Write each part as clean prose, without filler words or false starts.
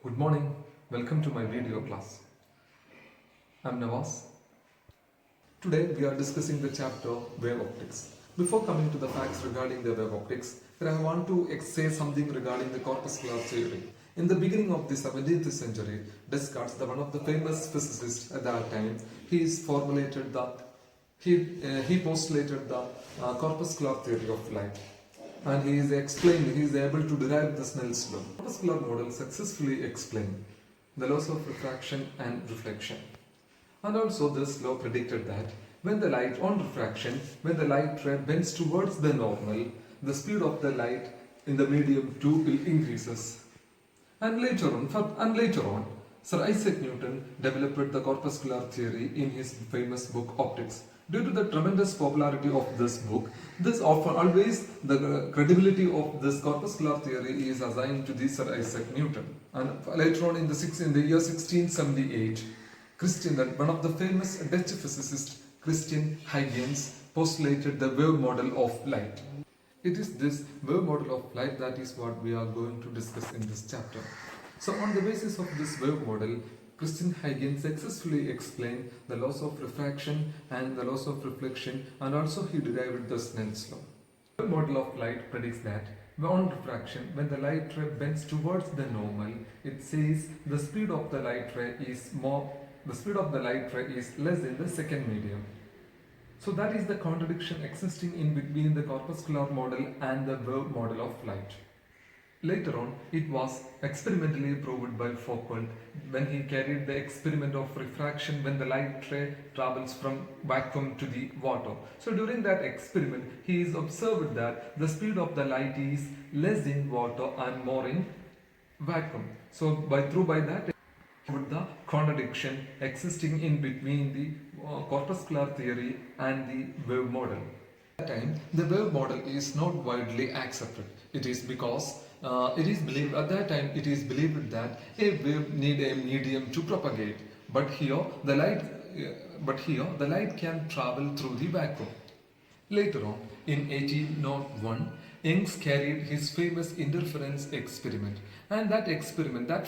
Good morning, welcome to my video class. I'm Nawaz. Today we are discussing the chapter wave optics. Before coming to the facts regarding the wave optics, I want to say something regarding the corpuscular theory. In the beginning of the 17th century, Descartes, one of the famous physicists at that time, he postulated the corpuscular theory of light, and he is able to derive the Snell's law. The corpuscular model successfully explained the laws of refraction and reflection. And also this law predicted that when the light on refraction, when the light ray bends towards the normal, the speed of the light in the medium too will increases. And later on, Sir Isaac Newton developed the corpuscular theory in his famous book Optics. Due to the tremendous popularity of this book, this often always the credibility of this corpuscular theory is assigned to the Sir Isaac Newton. And later on in the year 1678, one of the famous Dutch physicist Christian Huygens postulated the wave model of light. It is this wave model of light that is what we are going to discuss in this chapter. So on the basis of this wave model, Christian Huygens successfully explained the laws of refraction and the laws of reflection, and also he derived the Snell's law. The model of light predicts that on refraction, when the light ray bends towards the normal, it says the speed of the light ray is less in the second medium. So that is the contradiction existing in between the corpuscular model and the wave model of light. Later on, it was experimentally proved by Foucault when he carried the experiment of refraction when the light ray travels from vacuum to the water. So during that experiment, he is observed that the speed of the light is less in water and more in vacuum. So by that, the contradiction existing in between the corpuscular theory and the wave model. At that time, the wave model is not widely accepted. It is because it is believed that a wave need a medium to propagate, but here the light can travel through the vacuum. Later on, in 1801, Young carried his famous interference experiment, and that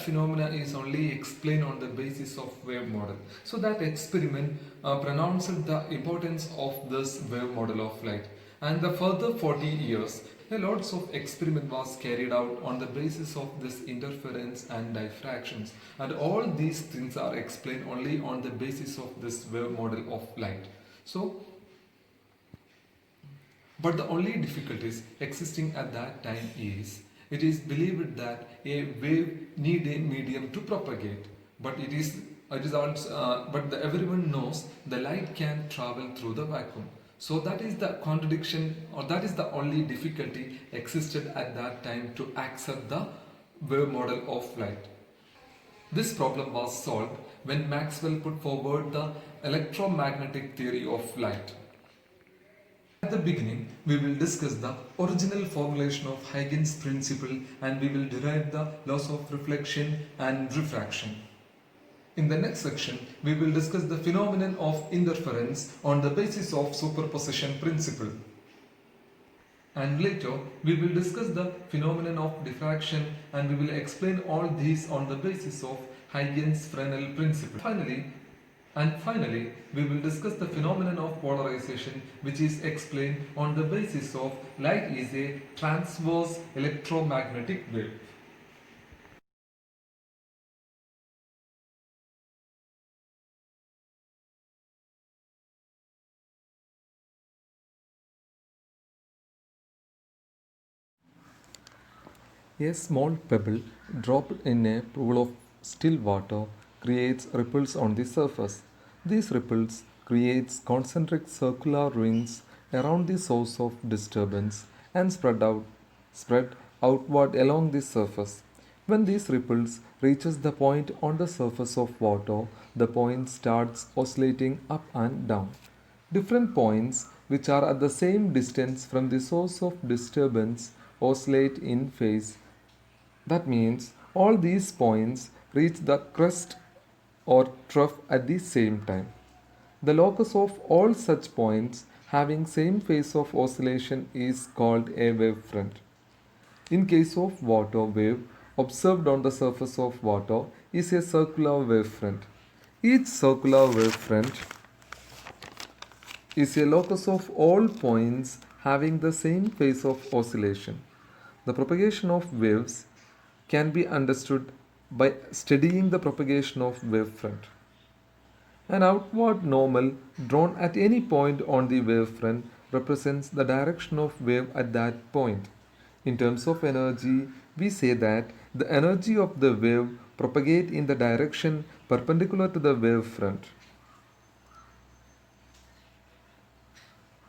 phenomena is only explained on the basis of wave model. So that experiment pronounced the importance of this wave model of light, and the further 40 years, a lots of experiment was carried out on the basis of this interference and diffractions, and all these things are explained only on the basis of this wave model of light. But the only difficulties existing at that time is it is believed that a wave need a medium to propagate, but everyone knows the light can travel through the vacuum. So that is the contradiction, or that is the only difficulty existed at that time to accept the wave model of light. This problem was solved when Maxwell put forward the electromagnetic theory of light. At the beginning, we will discuss the original formulation of Huygens' principle, and we will derive the laws of reflection and refraction. In the next section, we will discuss the phenomenon of interference on the basis of superposition principle. And later, we will discuss the phenomenon of diffraction, and we will explain all these on the basis of Huygens' Fresnel principle. Finally, we will discuss the phenomenon of polarization, which is explained on the basis of light is a transverse electromagnetic wave. A small pebble dropped in a pool of still water creates ripples on the surface. These ripples create concentric circular rings around the source of disturbance and spread outward along the surface. When these ripples reaches the point on the surface of water, the point starts oscillating up and down. Different points which are at the same distance from the source of disturbance oscillate in phase. That means all these points reach the crest or trough at the same time. The locus of all such points having same phase of oscillation is called a wavefront. In case of water wave, observed on the surface of water is a circular wavefront. Each circular wavefront is a locus of all points having the same phase of oscillation. The propagation of waves can be understood by studying the propagation of wavefront. An outward normal drawn at any point on the wavefront represents the direction of wave at that point. In terms of energy, we say that the energy of the wave propagates in the direction perpendicular to the wavefront.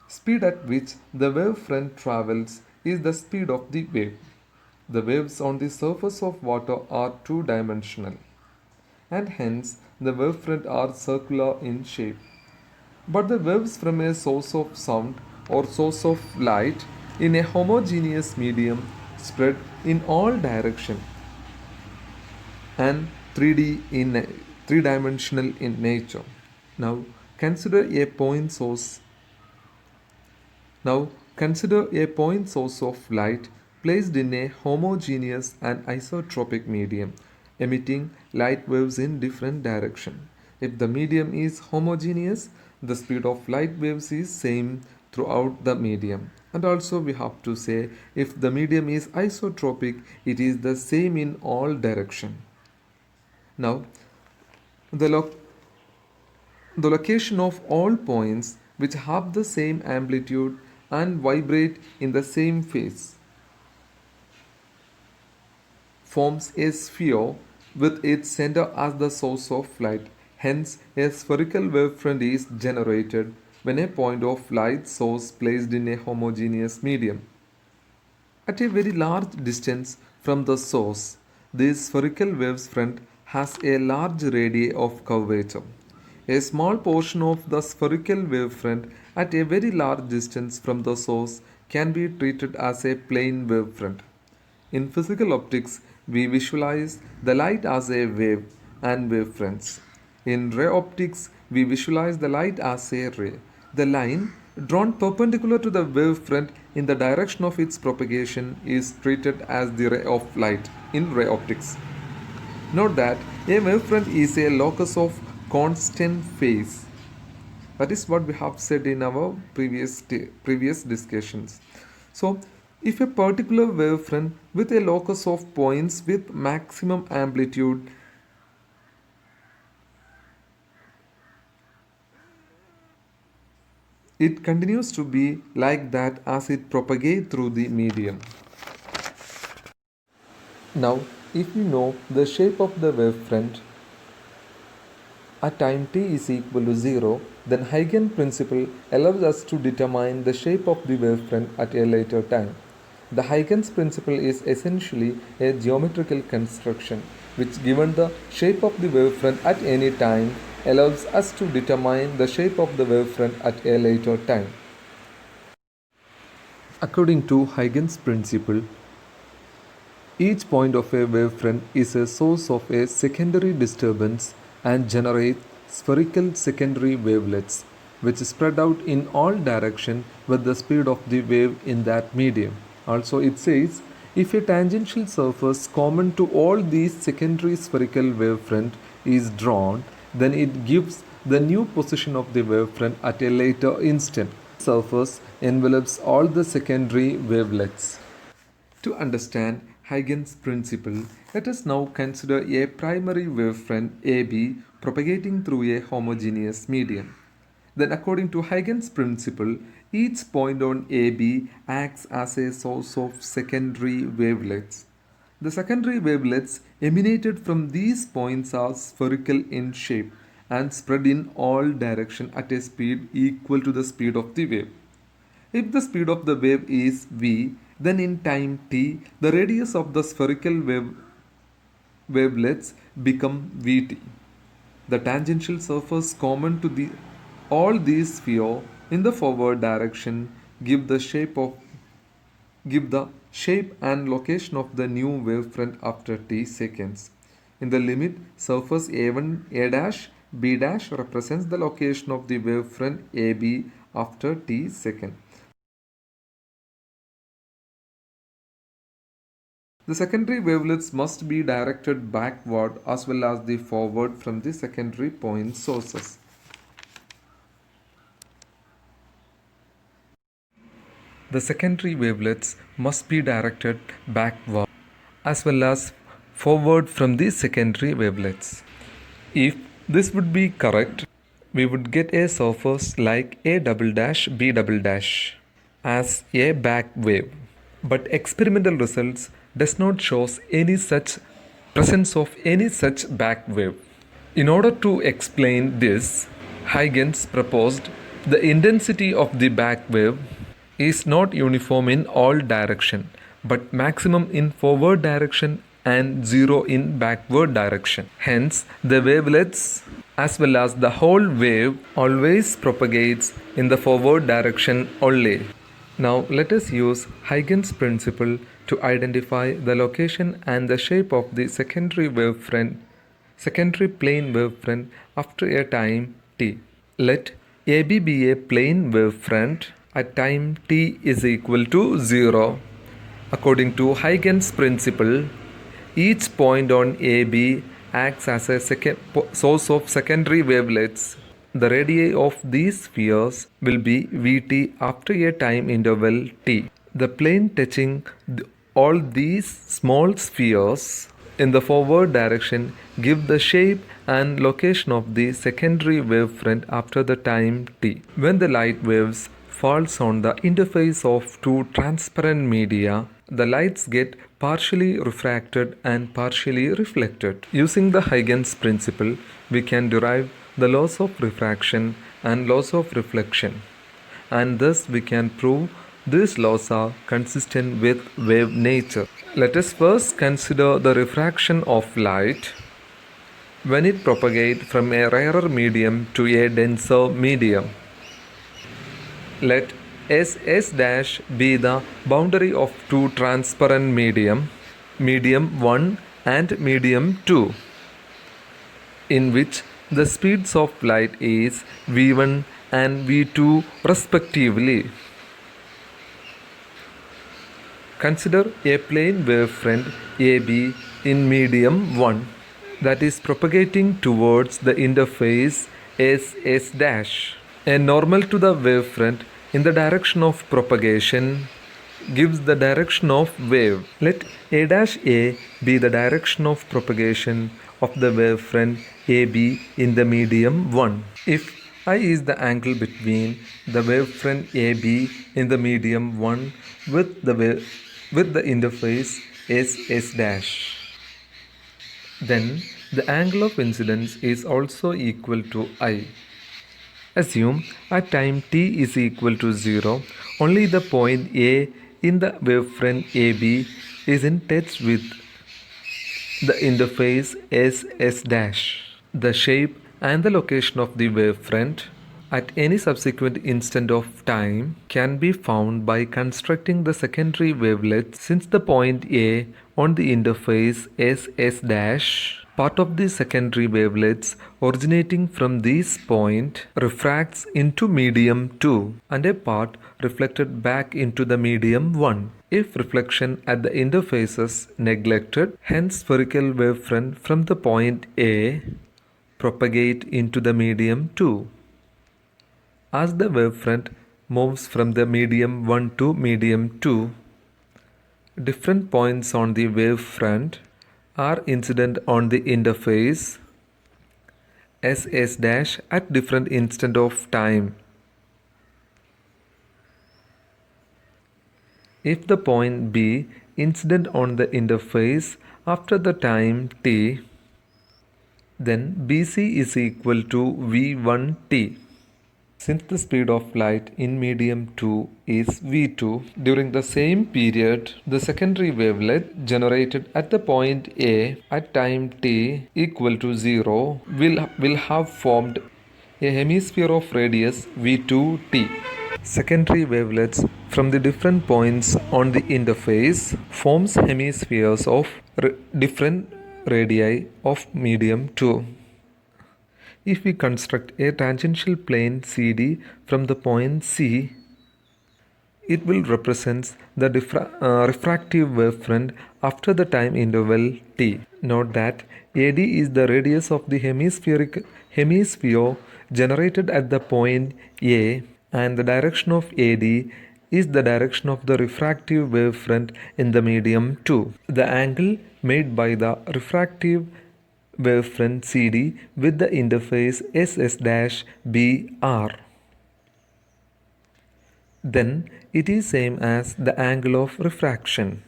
Speed at which the wavefront travels is the speed of the wave. The waves on the surface of water are two-dimensional, and hence the wavefront are circular in shape. But the waves from a source of sound or source of light in a homogeneous medium spread in all directions and 3D in three-dimensional in nature. Now consider a point source. Now consider a point source of light placed in a homogeneous and isotropic medium, emitting light waves in different directions. If the medium is homogeneous, the speed of light waves is same throughout the medium. And also we have to say if the medium is isotropic, it is the same in all directions. Now the, the location of all points which have the same amplitude and vibrate in the same phase forms a sphere with its center as the source of light. Hence, a spherical wavefront is generated when a point of light source placed in a homogeneous medium. At a very large distance from the source, this spherical wavefront has a large radii of curvature. A small portion of the spherical wavefront at a very large distance from the source can be treated as a plane wavefront. In physical optics, we visualize the light as a wave and wavefronts. In ray optics, we visualize the light as a ray. The line drawn perpendicular to the wavefront in the direction of its propagation is treated as the ray of light in ray optics. Note that a wavefront is a locus of constant phase. That is what we have said in our previous discussions. So, if a particular wavefront with a locus of points with maximum amplitude it continues to be like that as it propagates through the medium. Now, if we know the shape of the wavefront at time t is equal to 0, then Huygens principle allows us to determine the shape of the wavefront at a later time. The Huygens principle is essentially a geometrical construction which, given the shape of the wavefront at any time, allows us to determine the shape of the wavefront at a later time. According to Huygens principle, each point of a wavefront is a source of a secondary disturbance and generates spherical secondary wavelets which spread out in all directions with the speed of the wave in that medium. Also it says if a tangential surface common to all these secondary spherical wavefront is drawn, then it gives the new position of the wavefront at a later instant. The surface envelops all the secondary wavelets. To understand Huygens principle, let us now consider a primary wavefront AB propagating through a homogeneous medium. Then according to Huygens principle, each point on AB acts as a source of secondary wavelets. The secondary wavelets emanated from these points are spherical in shape and spread in all directions at a speed equal to the speed of the wave. If the speed of the wave is v, then in time t, the radius of the spherical wavelets become vt. The tangential surface common to all these spheres in the forward direction give the shape and location of the new wavefront after t seconds. In the limit, surface A1 A dash B dash represents the location of the wavefront AB after t second. The secondary wavelets must be directed backward as well as the forward from the secondary point sources. The secondary wavelets must be directed backward as well as forward from the secondary wavelets. If this would be correct, we would get a surface like A double dash B double dash as a back wave. But experimental results does not show any such presence of any such back wave. In order to explain this, Huygens proposed the intensity of the back wave is not uniform in all direction but maximum in forward direction and zero in backward direction. Hence, the wavelets as well as the whole wave always propagates in the forward direction only. Now let us use Huygens principle to identify the location and the shape of the secondary plane wavefront after a time t. Let AB be a plane wavefront at time t is equal to 0. According to Huygens principle, each point on AB acts as a source of secondary wavelets. The radii of these spheres will be Vt after a time interval t. The plane touching all these small spheres in the forward direction give the shape and location of the secondary wavefront after the time t. When the light waves falls on the interface of two transparent media, the lights get partially refracted and partially reflected. Using the Huygens principle, we can derive the laws of refraction and laws of reflection, and thus we can prove these laws are consistent with wave nature. Let us first consider the refraction of light when it propagates from a rarer medium to a denser medium. Let S dash be the boundary of two transparent medium 1 and medium 2, in which the speeds of light is v1 and v2 respectively. Consider a plane wavefront AB in medium 1 that is propagating towards the interface S dash. A normal to the wavefront in the direction of propagation gives the direction of wave. Let A dash A be the direction of propagation of the wavefront AB in the medium 1. If I is the angle between the wavefront AB in the medium 1 with the interface S dash, then the angle of incidence is also equal to I. Assume at time t is equal to 0, only the point A in the wavefront AB is in touch with the interface S dash. The shape and the location of the wavefront at any subsequent instant of time can be found by constructing the secondary wavelet, since the point A on the interface S dash, part of the secondary wavelets originating from this point refracts into medium 2 and a part reflected back into the medium 1. If reflection at the interfaces neglected, hence spherical wavefront from the point A propagate into the medium 2. As the wavefront moves from the medium 1 to medium 2, different points on the wavefront are incident on the interface S dash at different instant of time. If the point B incident on the interface after the time t, then BC is equal to V1t. Since the speed of light in medium 2 is v2, during the same period, the secondary wavelet generated at the point A at time t equal to 0 will have formed a hemisphere of radius v2t. Secondary wavelets from the different points on the interface forms hemispheres of different radii of medium 2. If we construct a tangential plane CD from the point C, It will represent the refractive wavefront after the time interval t. Note that AD is the radius of the hemisphere generated at the point A, and the direction of AD is the direction of the refractive wavefront in the medium 2. The angle made by the refractive wavefront CD with the interface SS-BR. Then it is same as the angle of refraction.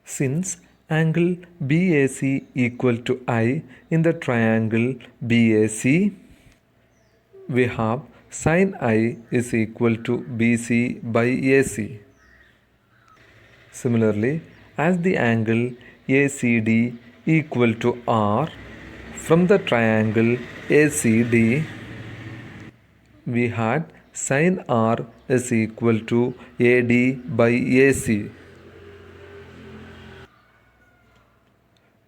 Since angle BAC equal to I in the triangle BAC, we have sin I is equal to BC by AC. Similarly, as the angle ACD equal to R, from the triangle ACD, we had sin R is equal to AD by AC.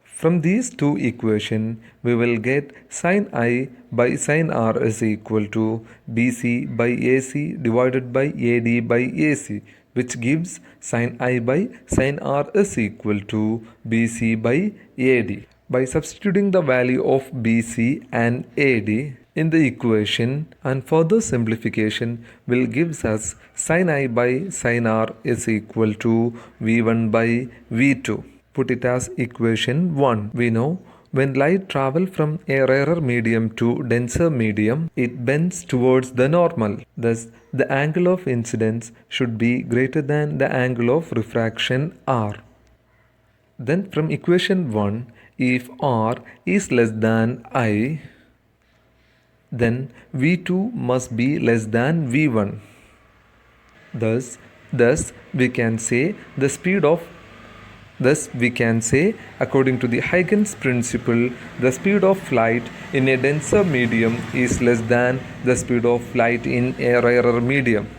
From these two equations, we will get sin I by sin R is equal to BC by AC divided by AD by AC, which gives sin I by sin R is equal to BC by AD. By substituting the value of BC and AD in the equation, and further simplification will gives us sin I by sin R is equal to V1 by V2. Put it as equation 1. We know when light travels from a rarer medium to denser medium, it bends towards the normal. Thus, the angle of incidence should be greater than the angle of refraction R. Then from equation 1, if R is less than I, then V2 must be less than V1. Thus we can say according to the Huygens principle, the speed of light in a denser medium is less than the speed of light in a rarer medium.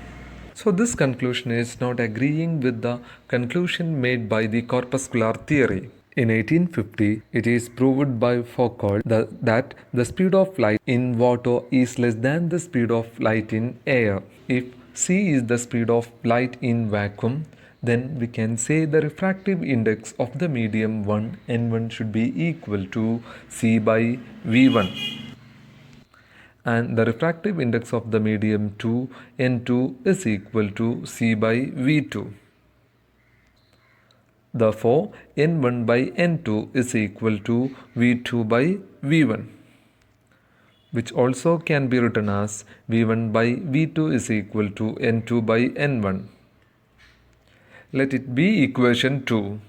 So this conclusion is not agreeing with the conclusion made by the corpuscular theory. In 1850, it is proved by Foucault that the speed of light in water is less than the speed of light in air. If c is the speed of light in vacuum, then we can say the refractive index of the medium 1 N1 should be equal to C by V1, and the refractive index of the medium 2 N2 is equal to C by V2. Therefore, N1 by N2 is equal to V2 by V1, which also can be written as V1 by V2 is equal to N2 by N1. Let it be equation 2.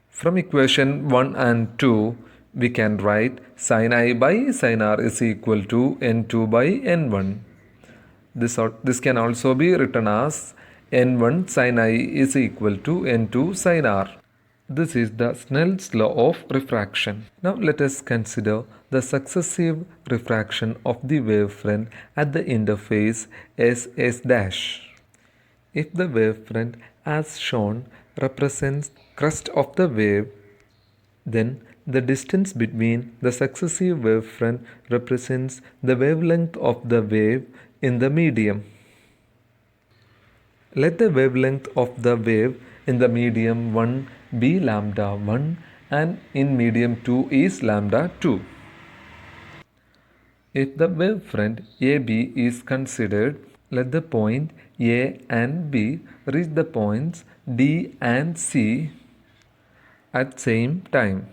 From equation 1 and 2, we can write sin I by sin R is equal to N2 by N1. This can also be written as N1 sin I is equal to N2 sin R. This is the Snell's law of refraction. Now let us consider the successive refraction of the wavefront at the interface SS'. If the wavefront as shown represents crest of the wave, then the distance between the successive wavefront represents the wavelength of the wave in the medium. Let the wavelength of the wave in the medium 1 be lambda 1 and in medium 2 is lambda 2. If the wavefront AB is considered, let the point A and B reach the points D and C at same time.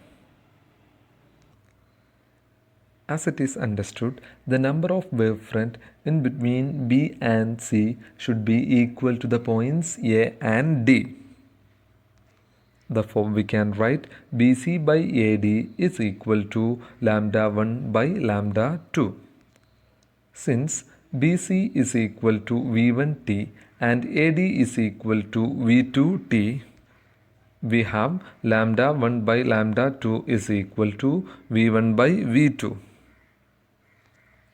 As it is understood, the number of wavefront in between B and C should be equal to the points A and D. Therefore, we can write BC by AD is equal to lambda 1 by lambda 2. Since BC is equal to V1T and AD is equal to V2T, we have lambda 1 by lambda 2 is equal to V1 by V2.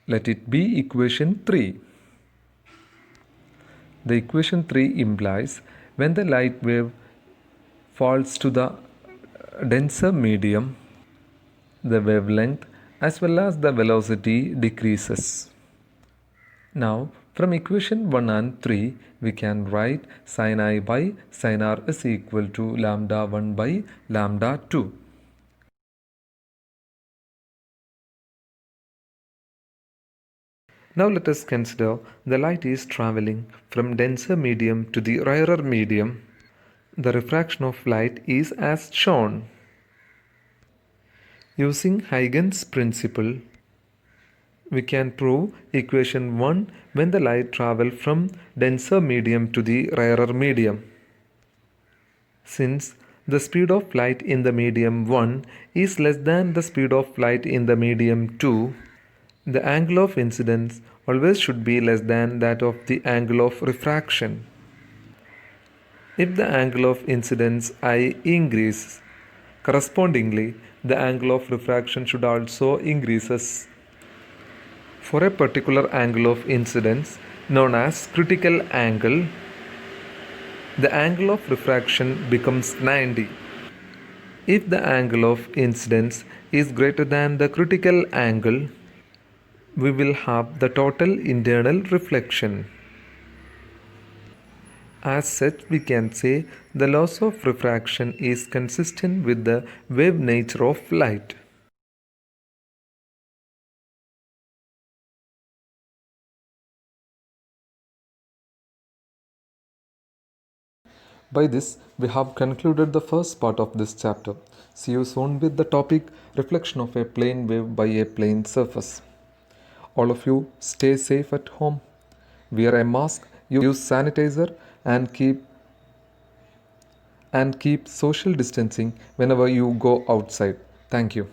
Let it be equation 3. The equation 3 implies when the light wave falls to the denser medium, the wavelength as well as the velocity decreases. Now, from equation 1 and 3, we can write sin I by sin r is equal to lambda 1 by lambda 2. Now let us consider the light is traveling from denser medium to the rarer medium. The refraction of light is as shown. Using Huygens principle, we can prove equation 1 when the light travels from denser medium to the rarer medium. Since the speed of light in the medium 1 is less than the speed of light in the medium 2, the angle of incidence always should be less than that of the angle of refraction. If the angle of incidence I increases, correspondingly the angle of refraction should also increases. For a particular angle of incidence known as critical angle, the angle of refraction becomes 90. If the angle of incidence is greater than the critical angle, we will have the total internal reflection. As such, we can say the loss of refraction is consistent with the wave nature of light. By this, we have concluded the first part of this chapter. See you soon with the topic reflection of a plane wave by a plane surface. All of you stay safe at home. Wear a mask, use sanitizer and keep social distancing whenever you go outside. Thank you.